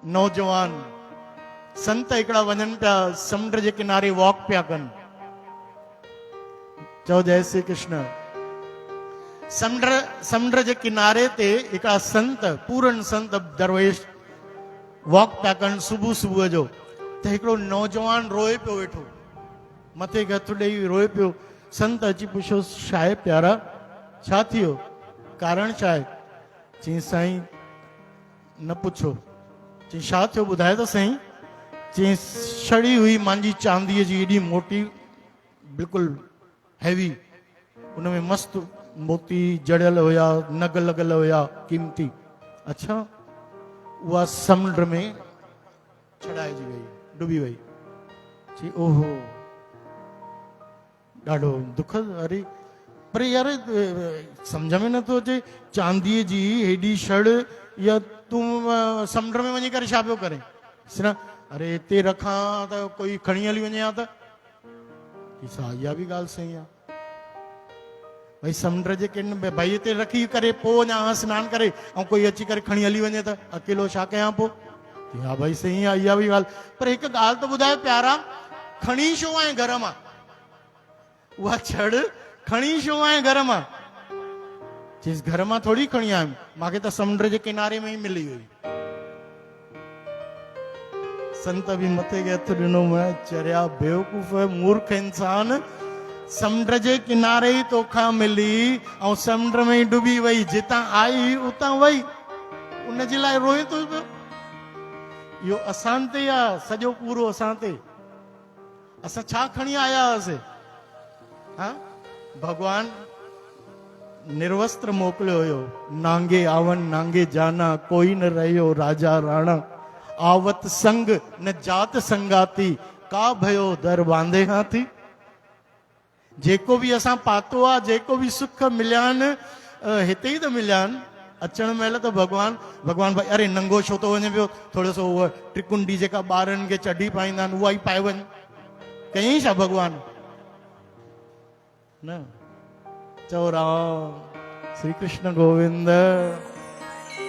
नौजवान संत हिकिड़ा वञनि पिया समुंड जे किनारे वॉक पिया कनि। चओ जय श्री कृष्ण। समुंड जे किनारे ते हिकिड़ा संत पूरन संत दरवेश वॉक पिया कनि सुबुह सुबुह जो। त हिकिड़ो नौजवान रोए पियो वेठो, मथे हथ ॾेई रोए पियो। संत अची पुछियो छा आहे प्यारा, छा थियो, कारण छा आहे? चई साईं न पुछो। चई छा थियो ॿुधाए त साईं। चई छड़ी हुई मुंहिंजी चांदीअ जी एॾी मोटी, बिल्कुलु हैवी, उनमें मस्तु मोती जड़ियल हुया, नग लॻल हुया कीमती। अच्छा, उहा समुंड में छॾाइजी वई, डुबी वई। चई ओहो ॾाढो दुखद। अरे पर यार सम्झ में नथो अचे, चांदीअ जी हेॾी छड़ या तूं समुंड में वञी करे छा पियो करे? अरे हिते रखां त कोई खणी हली वञे हा त। इहा बि ॻाल्हि सही आहे भई, समुंड जे किन भई हिते रखी करे पोइ वञा सनानु करे ऐं कोई अची करे खणी हली वञे त अकेलो छा कयां पोइ? हा भई सही आहे, इहा बि ॻाल्हि। पर हिकु ॻाल्हि त ॿुधायो प्यारा, खणी छो आहे घर मां? उहा छड़ खणी छो आहे घर मां? चईस घर मां थोरी खणी आयुमि, मूंखे त समुंड जे किनारे में ई मिली हुई। संत बि मथे खे हथ ॾिनो, मैं चरिया बेवकूफ़ मूर्ख इंसान, समुंड जे किनारे ई तोखां मिली ऐं समुंड में ई डुबी वई, जितां आई उतां वई, उन जे लाइ रोए थो पियो। इहो असां ते आहे, सॼो पूरो असां ते। असां छा खणी आया हुआसीं? हा, भगवान निर्वस्त्र मोकिलियो हुयो। नांगे आवन नांगे जाना, कोई न रहियो राजा राणा, आवत संग न जात संगाती, का भयो दर बांधे खां थी। जेको बि असां पातो आहे, जेको बि सुख मिलिया आहिनि हिते ई त मिलिया आहिनि। अचण महिल त भगवान भाई अरे नंगो छो थो वञे पियो, थोरो सो उहा टिकुंडी जेका ॿारनि खे चढ़ी पाईंदा आहिनि उहा ई पाए वञ, कयईं छा भगवान? न। चओ राम श्री कृष्ण गोविंद।